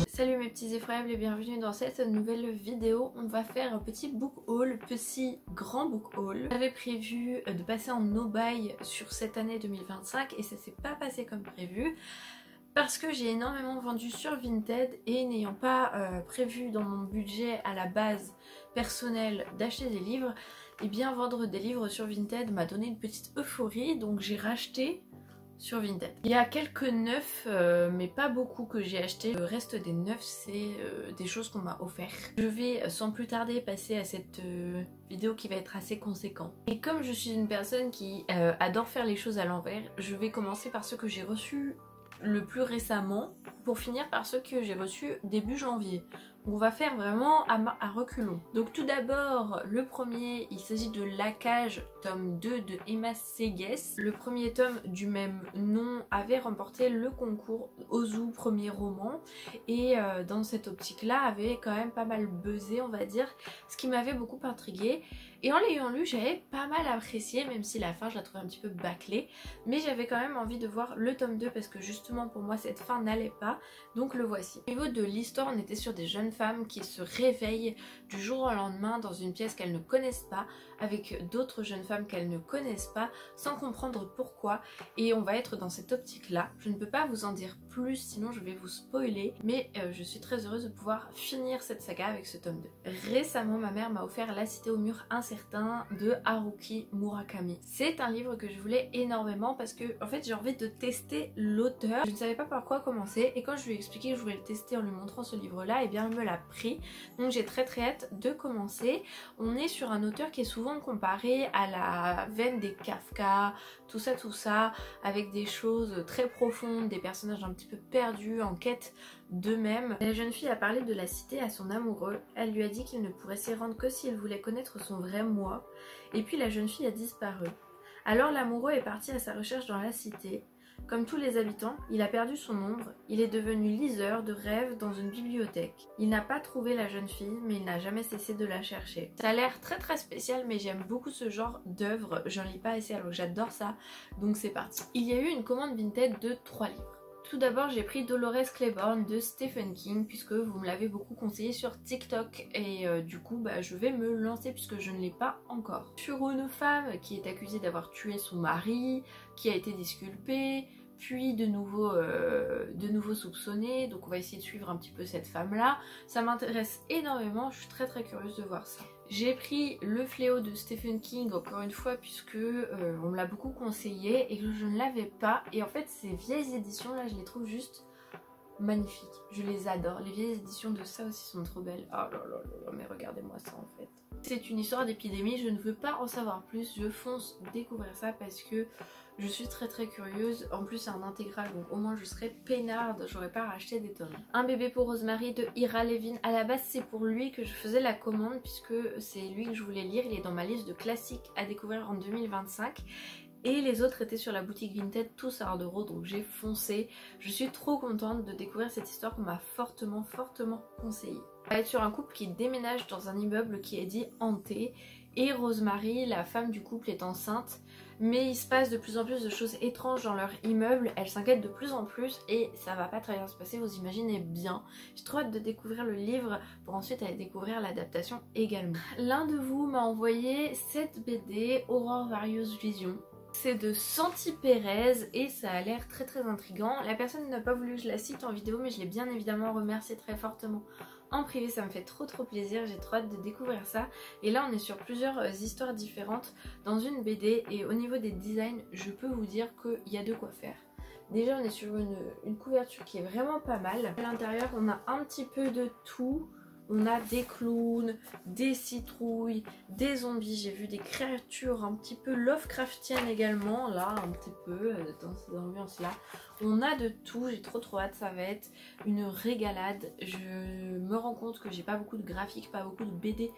Salut mes petits effroyables et bienvenue dans cette nouvelle vidéo. On va faire un petit book haul, petit grand book haul. J'avais prévu de passer en no buy sur cette année 2025 et ça s'est pas passé comme prévu parce que j'ai énormément vendu sur Vinted et n'ayant pas prévu dans mon budget à la base personnel d'acheter des livres, et bien vendre des livres sur Vinted m'a donné une petite euphorie, donc j'ai racheté sur Vinted. Il y a quelques neufs, mais pas beaucoup que j'ai acheté. Le reste des neufs, c'est des choses qu'on m'a offert. Je vais sans plus tarder passer à cette vidéo qui va être assez conséquente. Et comme je suis une personne qui adore faire les choses à l'envers, je vais commencer par ceux que j'ai reçus le plus récemment pour finir par ceux que j'ai reçus début janvier. On va faire vraiment à reculons. Donc tout d'abord, le premier, il s'agit de La Cage, tome 2 de Emma Seges. Le premier tome du même nom avait remporté le concours Ozu premier roman et dans cette optique-là avait quand même pas mal buzzé, on va dire, ce qui m'avait beaucoup intriguée. Et en l'ayant lu, j'avais pas mal apprécié, même si la fin je la trouvais un petit peu bâclée, mais j'avais quand même envie de voir le tome 2 parce que justement pour moi cette fin n'allait pas, donc le voici. Au niveau de l'histoire, on était sur des jeunes femmes qui se réveillent du jour au lendemain dans une pièce qu'elles ne connaissent pas, avec d'autres jeunes femmes qu'elles ne connaissent pas, sans comprendre pourquoi, et on va être dans cette optique-là. Je ne peux pas vous en dire plus, sinon je vais vous spoiler, mais je suis très heureuse de pouvoir finir cette saga avec ce tome 2. Récemment, ma mère m'a offert La Cité au mur incertain de Haruki Murakami. C'est un livre que je voulais énormément parce que en fait j'ai envie de tester l'auteur. Je ne savais pas par quoi commencer et quand je lui ai expliqué que je voulais le tester en lui montrant ce livre-là, et bien elle me l'a pris. Donc j'ai très hâte de commencer. On est sur un auteur qui est souvent comparé à la veine des Kafka, tout ça, avec des choses très profondes, des personnages un petit peu perdus, en quête d'eux-mêmes. La jeune fille a parlé de la cité à son amoureux. Elle lui a dit qu'il ne pourrait s'y rendre que s'il voulait connaître son vrai moi. Et puis la jeune fille a disparu. Alors l'amoureux est parti à sa recherche dans la cité. Comme tous les habitants, il a perdu son ombre, il est devenu liseur de rêves dans une bibliothèque. Il n'a pas trouvé la jeune fille, mais il n'a jamais cessé de la chercher. Ça a l'air très spécial, mais j'aime beaucoup ce genre d'œuvre, j'en lis pas assez alors que j'adore ça, donc c'est parti. Il y a eu une commande Vinted de 3 livres. Tout d'abord, j'ai pris Dolores Claiborne de Stephen King puisque vous me l'avez beaucoup conseillé sur TikTok et du coup je vais me lancer puisque je ne l'ai pas encore. Sur une femme qui est accusée d'avoir tué son mari, qui a été disculpée, puis de nouveau soupçonnée, donc on va essayer de suivre un petit peu cette femme là. Ça m'intéresse énormément, je suis très curieuse de voir ça. J'ai pris Le Fléau de Stephen King encore une fois puisque on me l'a beaucoup conseillé et que je ne l'avais pas, et en fait ces vieilles éditions là je les trouve juste magnifiques, je les adore. Les vieilles éditions de ça aussi sont trop belles. Oh là là, mais regardez-moi ça en fait. C'est une histoire d'épidémie, je ne veux pas en savoir plus, je fonce découvrir ça parce que je suis très curieuse. En plus c'est un intégral donc au moins je serais peinarde, j'aurais pas racheté des tomes. Un bébé pour Rosemary de Ira Levin. À la base c'est pour lui que je faisais la commande puisque c'est lui que je voulais lire, il est dans ma liste de classiques à découvrir en 2025. Et les autres étaient sur la boutique Vinted, tous à 1€, donc j'ai foncé. Je suis trop contente de découvrir cette histoire qu'on m'a fortement conseillée. On va être sur un couple qui déménage dans un immeuble qui est dit hanté. Et Rosemary, la femme du couple, est enceinte. Mais il se passe de plus en plus de choses étranges dans leur immeuble. Elle s'inquiète de plus en plus et ça va pas très bien se passer, vous imaginez bien. J'ai trop hâte de découvrir le livre pour ensuite aller découvrir l'adaptation également. L'un de vous m'a envoyé cette BD, Aurore Various Vision. C'est de Santi Pérez et ça a l'air très intriguant. La personne n'a pas voulu que je la cite en vidéo, mais je l'ai bien évidemment remercié très fortement en privé. Ça me fait trop plaisir, j'ai trop hâte de découvrir ça. Et là on est sur plusieurs histoires différentes dans une BD et au niveau des designs je peux vous dire qu'il y a de quoi faire. Déjà on est sur une couverture qui est vraiment pas mal. À l'intérieur on a un petit peu de tout. On a des clowns, des citrouilles, des zombies, j'ai vu des créatures un petit peu Lovecraftiennes également, là un petit peu dans cette ambiance là. On a de tout, j'ai trop hâte, ça va être une régalade. Je me rends compte que j'ai pas beaucoup de graphiques, pas beaucoup de BD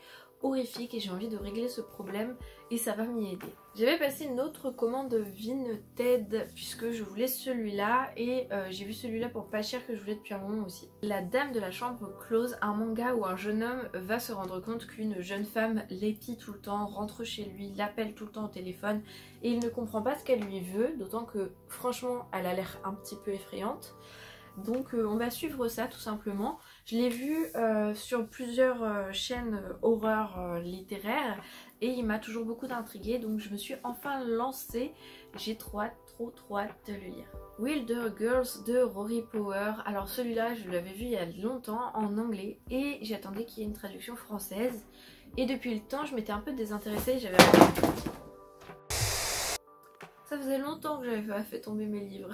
horrifiques et j'ai envie de régler ce problème et ça va m'y aider. J'avais passé une autre commande Vinted puisque je voulais celui-là et j'ai vu celui-là pour pas cher que je voulais depuis un moment aussi. La Dame de la Chambre Close, un manga où un jeune homme va se rendre compte qu'une jeune femme l'épie tout le temps, rentre chez lui, l'appelle tout le temps au téléphone et il ne comprend pas ce qu'elle lui veut, d'autant que franchement elle a l'air un petit peu effrayante. Donc on va suivre ça tout simplement. Je l'ai vu sur plusieurs chaînes horreur littéraires et il m'a toujours beaucoup intriguée, donc je me suis enfin lancée. J'ai trop hâte de le lire. Wilder Girls de Rory Power. Alors celui-là je l'avais vu il y a longtemps en anglais et j'attendais qu'il y ait une traduction française. Et depuis le temps je m'étais un peu désintéressée, ça faisait longtemps que j'avais pas fait tomber mes livres.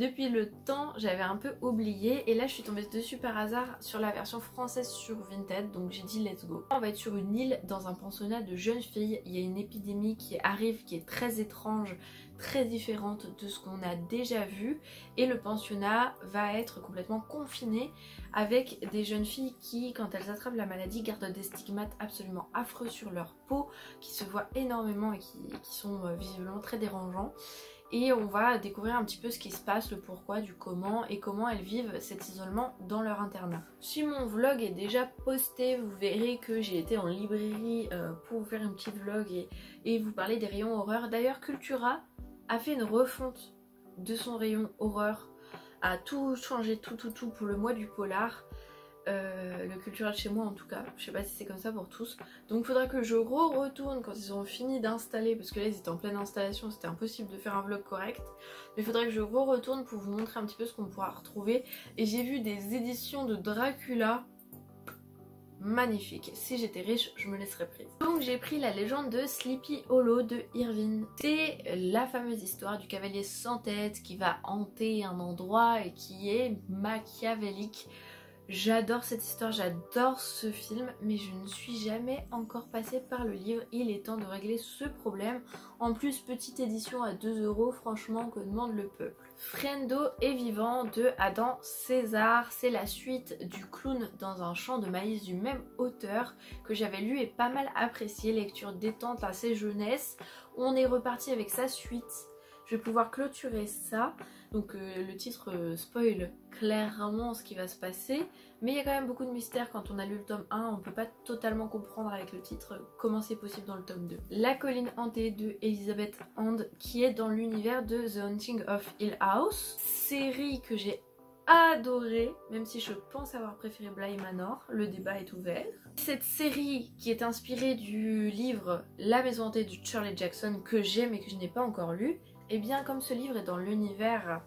Depuis le temps, j'avais un peu oublié et là je suis tombée dessus par hasard sur la version française sur Vinted, donc j'ai dit let's go. On va être sur une île dans un pensionnat de jeunes filles, il y a une épidémie qui arrive qui est très étrange, très différente de ce qu'on a déjà vu et le pensionnat va être complètement confiné avec des jeunes filles qui, quand elles attrapent la maladie, gardent des stigmates absolument affreux sur leur peau, qui se voient énormément et qui sont visiblement très dérangeants. Et on va découvrir un petit peu ce qui se passe, le pourquoi, du comment et comment elles vivent cet isolement dans leur internat. Si mon vlog est déjà posté, vous verrez que j'ai été en librairie pour vous faire une petite vlog et vous parler des rayons horreur. D'ailleurs Cultura a fait une refonte de son rayon horreur, a tout changé, tout pour le mois du polar. Le Cultura de chez moi en tout cas, je sais pas si c'est comme ça pour tous, donc il faudra que je retourne quand ils auront fini d'installer, parce que là ils étaient en pleine installation, c'était impossible de faire un vlog correct, mais il faudra que je retourne pour vous montrer un petit peu ce qu'on pourra retrouver. Et j'ai vu des éditions de Dracula magnifiques, si j'étais riche je me laisserais prise. Donc j'ai pris La légende de Sleepy Hollow de Irvine. C'est la fameuse histoire du cavalier sans tête qui va hanter un endroit et qui est machiavélique. J'adore cette histoire, j'adore ce film, mais je ne suis jamais encore passée par le livre. Il est temps de régler ce problème. En plus, petite édition à 2 €, franchement, que demande le peuple. Frendo est vivant de Adam César, c'est la suite du Clown dans un champ de maïs du même auteur que j'avais lu et pas mal apprécié. Lecture détente, assez jeunesse. On est reparti avec sa suite. Je vais pouvoir clôturer ça. Donc le titre spoil clairement ce qui va se passer, mais il y a quand même beaucoup de mystères quand on a lu le tome 1, on peut pas totalement comprendre avec le titre comment c'est possible dans le tome 2. La colline hantée de Elizabeth Hand qui est dans l'univers de The Haunting of Hill House, série que j'ai adorée, même si je pense avoir préféré Bly Manor, le débat est ouvert. Cette série qui est inspirée du livre La maison hantée de Shirley Jackson que j'aime et que je n'ai pas encore lu, et bien comme ce livre est dans l'univers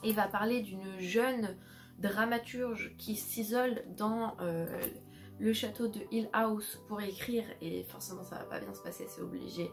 et va parler d'une jeune dramaturge qui s'isole dans le château de Hill House pour écrire, et forcément ça va pas bien se passer, c'est obligé,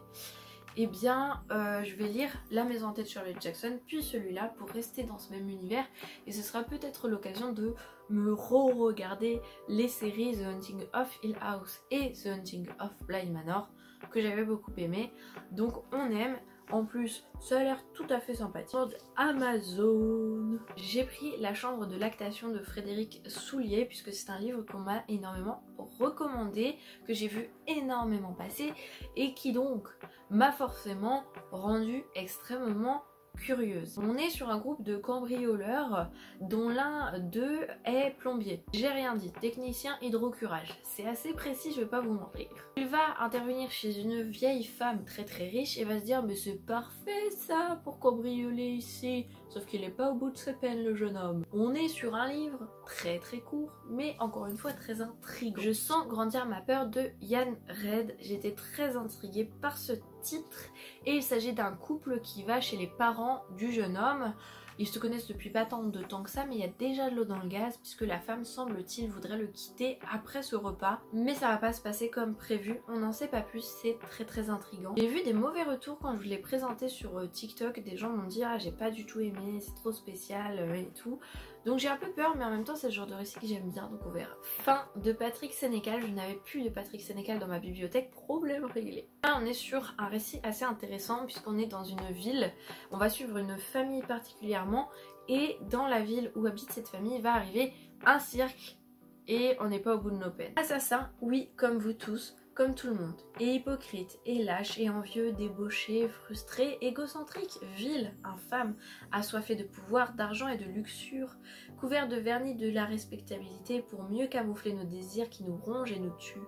et bien je vais lire La maison hantée de Shirley Jackson puis celui-là pour rester dans ce même univers, et ce sera peut-être l'occasion de me re-regarder les séries The Haunting of Hill House et The Haunting of Bly Manor que j'avais beaucoup aimé. Donc on aime. En plus, ça a l'air tout à fait sympathique. Amazon. J'ai pris La chambre de lactation de Frédéric Soulier puisque c'est un livre qu'on m'a énormément recommandé, que j'ai vu énormément passer et qui donc m'a forcément rendu extrêmement curieuse. On est sur un groupe de cambrioleurs dont l'un d'eux est plombier. J'ai rien dit, technicien hydrocurage. C'est assez précis, je vais pas vous mentir. Il va intervenir chez une vieille femme très riche et va se dire mais c'est parfait ça pour cambrioler ici. Sauf qu'il est pas au bout de ses peines le jeune homme. On est sur un livre très court mais encore une fois très intriguant. Je sens grandir ma peur de Yann Red. J'étais très intriguée par ce titre et il s'agit d'un couple qui va chez les parents du jeune homme. Ils se connaissent depuis pas tant de temps que ça, mais il y a déjà de l'eau dans le gaz puisque la femme, semble-t-il, voudrait le quitter après ce repas. Mais ça va pas se passer comme prévu, on n'en sait pas plus, c'est très intriguant. J'ai vu des mauvais retours quand je vous l'ai présenté sur TikTok, des gens m'ont dit ah j'ai pas du tout aimé, c'est trop spécial et tout. Donc j'ai un peu peur, mais en même temps c'est le genre de récit que j'aime bien, donc on verra. Fin de Patrick Sénécal, je n'avais plus de Patrick Sénécal dans ma bibliothèque, problème réglé. Là on est sur un récit assez intéressant puisqu'on est dans une ville, on va suivre une famille particulièrement, et dans la ville où habite cette famille va arriver un cirque et on n'est pas au bout de nos peines. Assassin, oui, comme vous tous, comme tout le monde, et hypocrite, et lâche, et envieux, débauché, frustré, égocentrique, vil, infâme, assoiffé de pouvoir, d'argent et de luxure, couvert de vernis de la respectabilité pour mieux camoufler nos désirs qui nous rongent et nous tuent,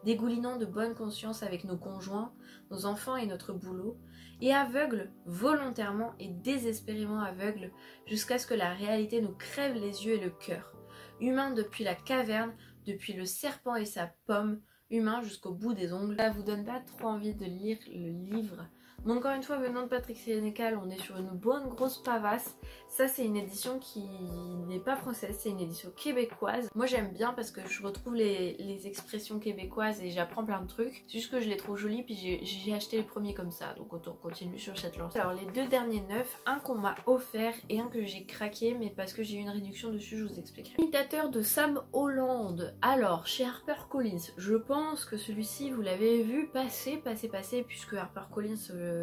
dégoulinant de bonne conscience avec nos conjoints, nos enfants et notre boulot, et aveugles, volontairement et désespérément aveugles, jusqu'à ce que la réalité nous crève les yeux et le cœur. Humains depuis la caverne, depuis le serpent et sa pomme, humains jusqu'au bout des ongles. Ça vous donne pas trop envie de lire le livre? Mais encore une fois, venant de Patrick Sénécal, on est sur une bonne grosse pavasse. Ça, c'est une édition qui n'est pas française, c'est une édition québécoise. Moi, j'aime bien parce que je retrouve les expressions québécoises et j'apprends plein de trucs. C'est juste que je les trouve jolies, puis j'ai acheté les premiers comme ça, donc autant continuer sur cette lancée. Alors, les deux derniers neufs, un qu'on m'a offert et un que j'ai craqué, mais parce que j'ai eu une réduction dessus, je vous expliquerai. Imitateur de Sam Holland. Alors, chez HarperCollins, je pense que celui-ci, vous l'avez vu passer, puisque HarperCollins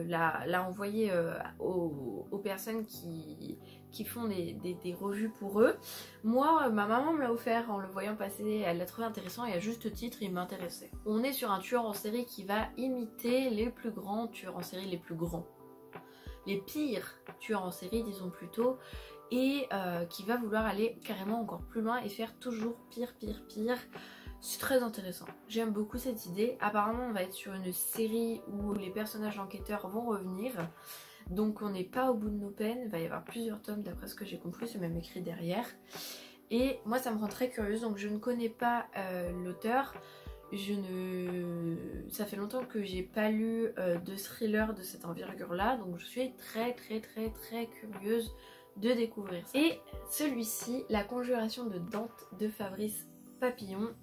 l'a envoyé aux personnes qui font des revues pour eux. Moi, ma maman me l'a offert en le voyant passer, elle l'a trouvé intéressant et à juste titre, il m'intéressait. On est sur un tueur en série qui va imiter les plus grands tueurs en série, les plus grands. Les pires tueurs en série, disons plutôt, et qui va vouloir aller carrément encore plus loin et faire toujours pire. C'est très intéressant. J'aime beaucoup cette idée. Apparemment, on va être sur une série où les personnages enquêteurs vont revenir. Donc on n'est pas au bout de nos peines. Il va y avoir plusieurs tomes d'après ce que j'ai compris. C'est même écrit derrière. Et moi, ça me rend très curieuse. Donc je ne connais pas l'auteur. Ça fait longtemps que j'ai pas lu de thriller de cette envergure-là. Donc je suis très curieuse de découvrir ça. Et celui-ci, La Conjuration de Dante de Fabrice Papillon.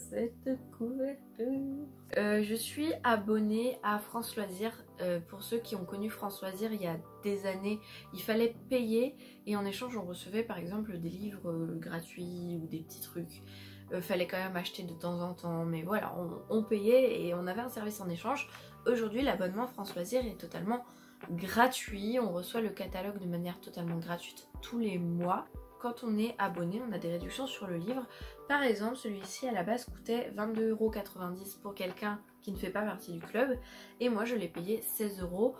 Cette couverture. Je suis abonnée à France Loisirs. Pour ceux qui ont connu France Loisirs il y a des années, il fallait payer et en échange on recevait par exemple des livres gratuits ou des petits trucs. Fallait quand même acheter de temps en temps, mais voilà, on payait et on avait un service en échange. Aujourd'hui, l'abonnement France Loisirs est totalement gratuit. On reçoit le catalogue de manière totalement gratuite tous les mois. Quand on est abonné, on a des réductions sur le livre. Par exemple, celui-ci à la base coûtait 22,90 € pour quelqu'un qui ne fait pas partie du club. Et moi, je l'ai payé 16 €.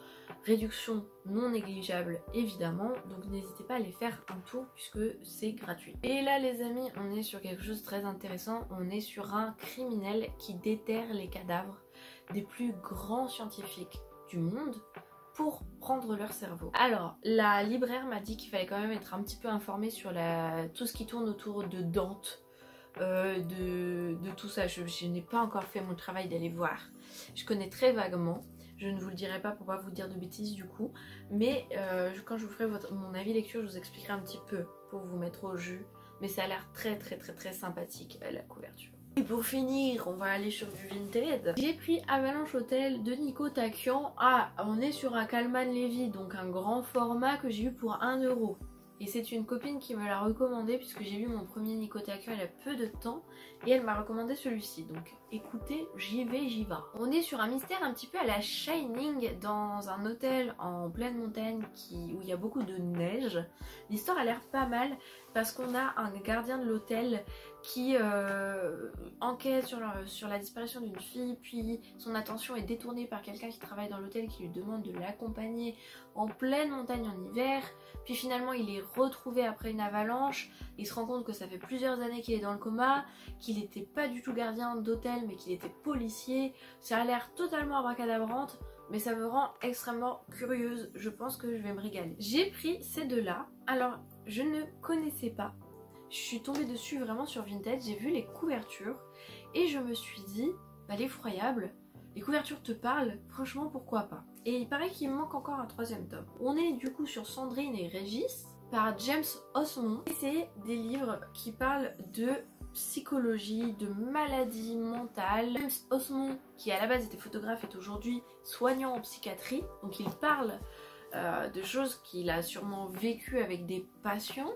Réduction non négligeable, évidemment. Donc n'hésitez pas à aller faire un tour puisque c'est gratuit. Et là, les amis, on est sur quelque chose de très intéressant. On est sur un criminel qui déterre les cadavres des plus grands scientifiques du monde pour prendre leur cerveau. Alors, la libraire m'a dit qu'il fallait quand même être un petit peu informé sur tout ce qui tourne autour de Dante, de tout ça. Je n'ai pas encore fait mon travail d'aller voir. Je connais très vaguement. Je ne vous le dirai pas pour pas vous dire de bêtises du coup. Mais quand je vous ferai mon avis lecture, je vous expliquerai un petit peu pour vous mettre au jus. Mais ça a l'air très sympathique la couverture. Et pour finir, on va aller sur du Vinted. J'ai pris Avalanche Hotel de Nico Takian. Ah, on est sur un Calman Levy, donc un grand format que j'ai eu pour 1 €. Et c'est une copine qui me l'a recommandé puisque j'ai lu mon premier Nico Takian il y a peu de temps. Et elle m'a recommandé celui-ci. Donc écoutez, j'y vais. On est sur un mystère un petit peu à la Shining dans un hôtel en pleine montagne où il y a beaucoup de neige. L'histoire a l'air pas mal parce qu'on a un gardien de l'hôtel qui enquête sur la disparition d'une fille, puis son attention est détournée par quelqu'un qui travaille dans l'hôtel qui lui demande de l'accompagner en pleine montagne en hiver, puis finalement il est retrouvé après une avalanche, il se rend compte que ça fait plusieurs années qu'il est dans le coma, qu'il n'était pas du tout gardien d'hôtel mais qu'il était policier. Ça a l'air totalement abracadabrante, mais ça me rend extrêmement curieuse. Je pense que je vais me régaler. J'ai pris ces deux-là. Alors, je ne connaissais pas. Je suis tombée dessus vraiment sur Vinted, j'ai vu les couvertures et je me suis dit, bah l'effroyable, les couvertures te parlent, franchement pourquoi pas. Et il paraît qu'il me manque encore un 3e tome. On est du coup sur Sandrine et Régis par James Osmond. Et c'est des livres qui parlent de psychologie, de maladie mentale. James Osmond, qui à la base était photographe, est aujourd'hui soignant en psychiatrie, donc il parle de choses qu'il a sûrement vécues avec des patients.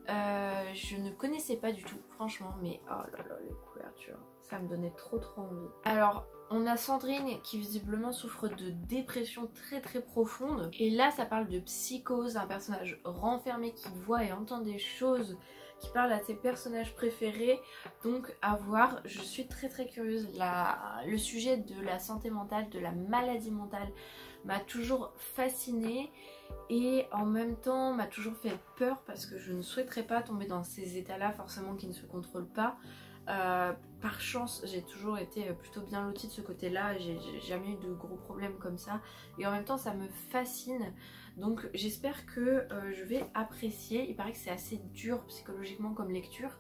Je ne connaissais pas du tout, franchement, mais oh là là, les couvertures, ça me donnait trop envie. Alors, on a Sandrine qui visiblement souffre de dépression très profonde. Et là, ça parle de psychose, un personnage renfermé qui voit et entend des choses, qui parle à ses personnages préférés. Donc à voir, je suis très curieuse. Le sujet de la santé mentale, de la maladie mentale m'a toujours fascinée et en même temps m'a toujours fait peur parce que je ne souhaiterais pas tomber dans ces états-là forcément qui ne se contrôlent pas. Par chance, j'ai toujours été plutôt bien lotie de ce côté-là, j'ai jamais eu de gros problèmes comme ça. Et en même temps, ça me fascine. Donc j'espère que je vais apprécier. Il paraît que c'est assez dur psychologiquement comme lecture.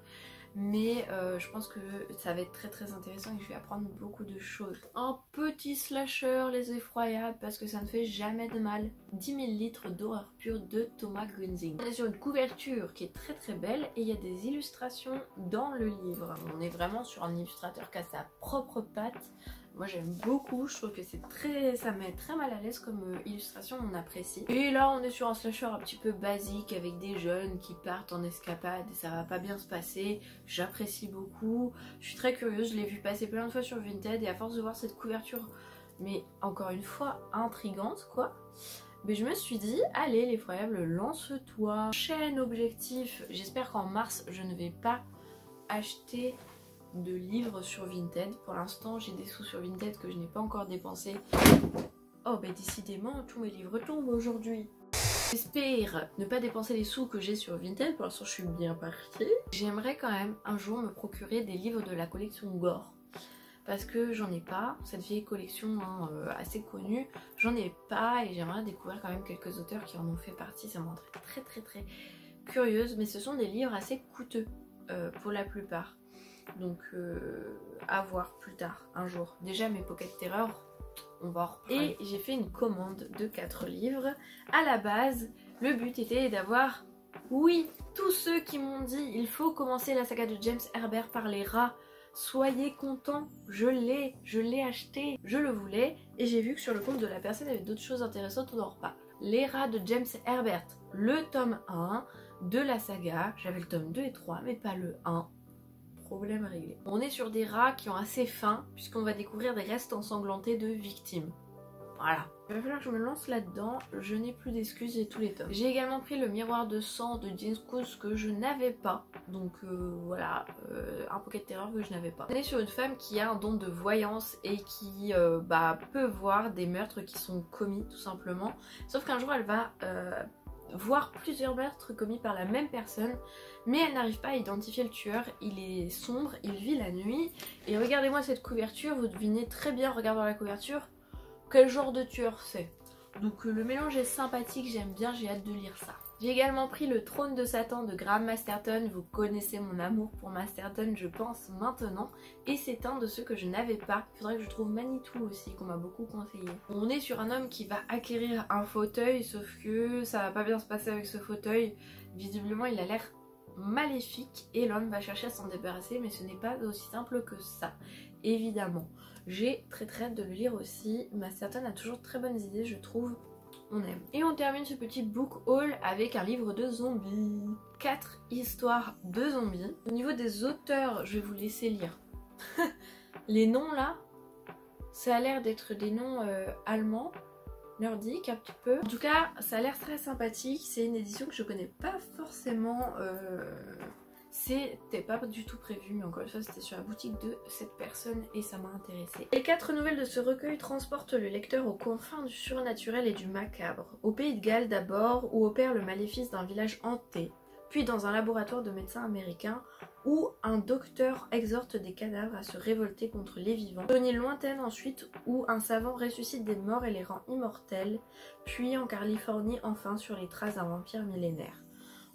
Mais je pense que ça va être très intéressant et que je vais apprendre beaucoup de choses. Un petit slasher, Les Effroyables, parce que ça ne fait jamais de mal. 10 000 litres d'horreur pure de Thomas Gunzing. On est sur une couverture qui est très belle et il y a des illustrations dans le livre. On est vraiment sur un illustrateur qui a sa propre patte. Moi j'aime beaucoup, je trouve que c'est ça met très mal à l'aise comme illustration, on apprécie. Et là on est sur un slasher un petit peu basique avec des jeunes qui partent en escapade et ça va pas bien se passer. J'apprécie beaucoup, je suis très curieuse, je l'ai vu passer plein de fois sur Vinted et à force de voir cette couverture, mais encore une fois intrigante quoi, mais je me suis dit allez l'effroyable, lance-toi. Chaîne objectif, j'espère qu'en mars je ne vais pas acheter de livres sur Vinted. Pour l'instant j'ai des sous sur Vinted que je n'ai pas encore dépensé. Oh bah décidément tous mes livres tombent aujourd'hui. J'espère ne pas dépenser les sous que j'ai sur Vinted, pour l'instant je suis bien partie. J'aimerais quand même un jour me procurer des livres de la collection Gore. Parce que j'en ai pas, cette vieille collection hein, assez connue, j'en ai pas et j'aimerais découvrir quand même quelques auteurs qui en ont fait partie, ça me rend très curieuse. Mais ce sont des livres assez coûteux pour la plupart. Donc à voir plus tard, un jour. Déjà mes Pocket Terror, on va en reprendre. Et j'ai fait une commande de 4 livres. À la base, le but était d'avoir, oui, tous ceux qui m'ont dit il faut commencer la saga de James Herbert par les rats, soyez contents, je l'ai acheté, je le voulais. Et j'ai vu que sur le compte de la personne il y avait d'autres choses intéressantes, on en reparle. Les rats de James Herbert, le tome 1 de la saga, j'avais le tome 2 et 3 mais pas le 1. Problème réglé. On est sur des rats qui ont assez faim puisqu'on va découvrir des restes ensanglantés de victimes. Voilà. Il va falloir que je me lance là-dedans, je n'ai plus d'excuses, j'ai tous les tomes. J'ai également pris le miroir de sang de Jean Scous que je n'avais pas. Donc voilà, un Pocket Terror que je n'avais pas. On est sur une femme qui a un don de voyance et qui peut voir des meurtres qui sont commis tout simplement. Sauf qu'un jour elle va voir plusieurs meurtres commis par la même personne, mais elle n'arrive pas à identifier le tueur. Il est sombre, il vit la nuit, et regardez-moi cette couverture, vous devinez très bien en regardant la couverture quel genre de tueur c'est. Donc le mélange est sympathique, j'aime bien, j'ai hâte de lire ça. J'ai également pris Le Trône de Satan de Graham Masterton. Vous connaissez mon amour pour Masterton, je pense maintenant, et c'est un de ceux que je n'avais pas. Il faudrait que je trouve Manitou aussi, qu'on m'a beaucoup conseillé. On est sur un homme qui va acquérir un fauteuil, sauf que ça va pas bien se passer avec ce fauteuil. Visiblement il a l'air maléfique et l'homme va chercher à s'en débarrasser, mais ce n'est pas aussi simple que ça, évidemment. J'ai très hâte de le lire aussi. Masterton a toujours de très bonnes idées, je trouve. On aime. Et on termine ce petit book haul avec un livre de zombies. 4 histoires de zombies. Au niveau des auteurs, je vais vous laisser lire. Les noms là, ça a l'air d'être des noms allemands, nordiques un petit peu. En tout cas, ça a l'air très sympathique. C'est une édition que je connais pas forcément. C'était pas du tout prévu, mais encore une fois c'était sur la boutique de cette personne et ça m'a intéressée. Les 4 nouvelles de ce recueil transportent le lecteur aux confins du surnaturel et du macabre. Au pays de Galles d'abord, où opère le maléfice d'un village hanté, puis dans un laboratoire de médecins américains où un docteur exhorte des cadavres à se révolter contre les vivants. Sur une île lointaine ensuite, où un savant ressuscite des morts et les rend immortels, puis en Californie enfin sur les traces d'un vampire millénaire.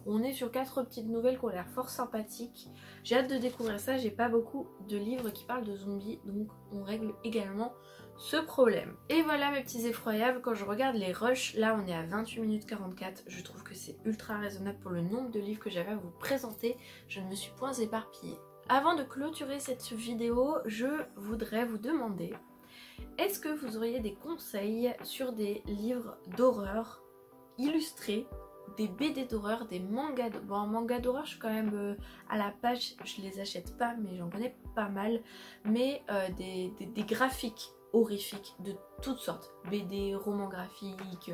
On est sur 4 petites nouvelles qui ont l'air fort sympathiques. J'ai hâte de découvrir ça, j'ai pas beaucoup de livres qui parlent de zombies, donc on règle également ce problème. Et voilà mes petits effroyables, quand je regarde les rushs, là on est à 28 minutes 44, je trouve que c'est ultra raisonnable pour le nombre de livres que j'avais à vous présenter, je ne me suis point éparpillée. Avant de clôturer cette vidéo, je voudrais vous demander, est-ce que vous auriez des conseils sur des livres d'horreur illustrés, des BD d'horreur, des mangas d'horreur. Bon, en manga d'horreur, je suis quand même à la page, je les achète pas, mais j'en connais pas mal. Mais des graphiques horrifiques de toutes sortes. BD, romans graphiques,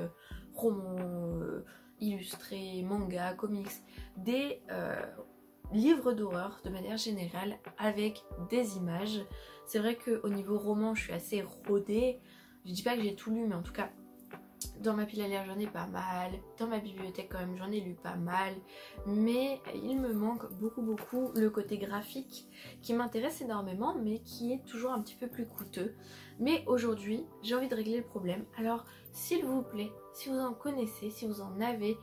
romans illustrés, mangas, comics. Des livres d'horreur de manière générale avec des images. C'est vrai qu'au niveau roman, je suis assez rodée. Je dis pas que j'ai tout lu, mais en tout cas, Dans ma pile à lire j'en ai pas mal, dans ma bibliothèque quand même j'en ai lu pas mal, mais il me manque beaucoup le côté graphique qui m'intéresse énormément mais qui est toujours un petit peu plus coûteux. Mais aujourd'hui j'ai envie de régler le problème, alors s'il vous plaît, si vous en connaissez, si vous en avez,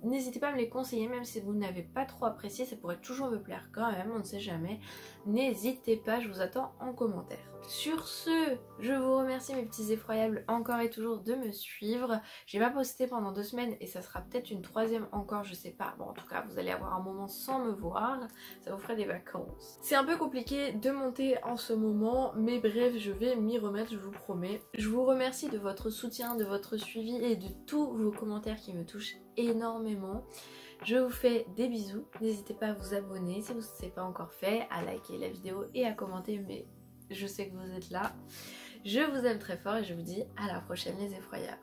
n'hésitez pas à me les conseiller, même si vous n'avez pas trop apprécié, ça pourrait toujours me plaire quand même, on ne sait jamais. N'hésitez pas, je vous attends en commentaire. Sur ce, je vous remercie mes petits effroyables encore et toujours de me suivre. J'ai pas posté pendant 2 semaines et ça sera peut-être une 3e encore, je sais pas. Bon, en tout cas, vous allez avoir un moment sans me voir, ça vous ferait des vacances. C'est un peu compliqué de monter en ce moment, mais bref, je vais m'y remettre, je vous promets. Je vous remercie de votre soutien, de votre suivi et de tous vos commentaires qui me touchent énormément. Je vous fais des bisous, n'hésitez pas à vous abonner si ce n'est pas encore fait, à liker la vidéo et à commenter, mais je sais que vous êtes là. Je vous aime très fort et je vous dis à la prochaine les effroyables.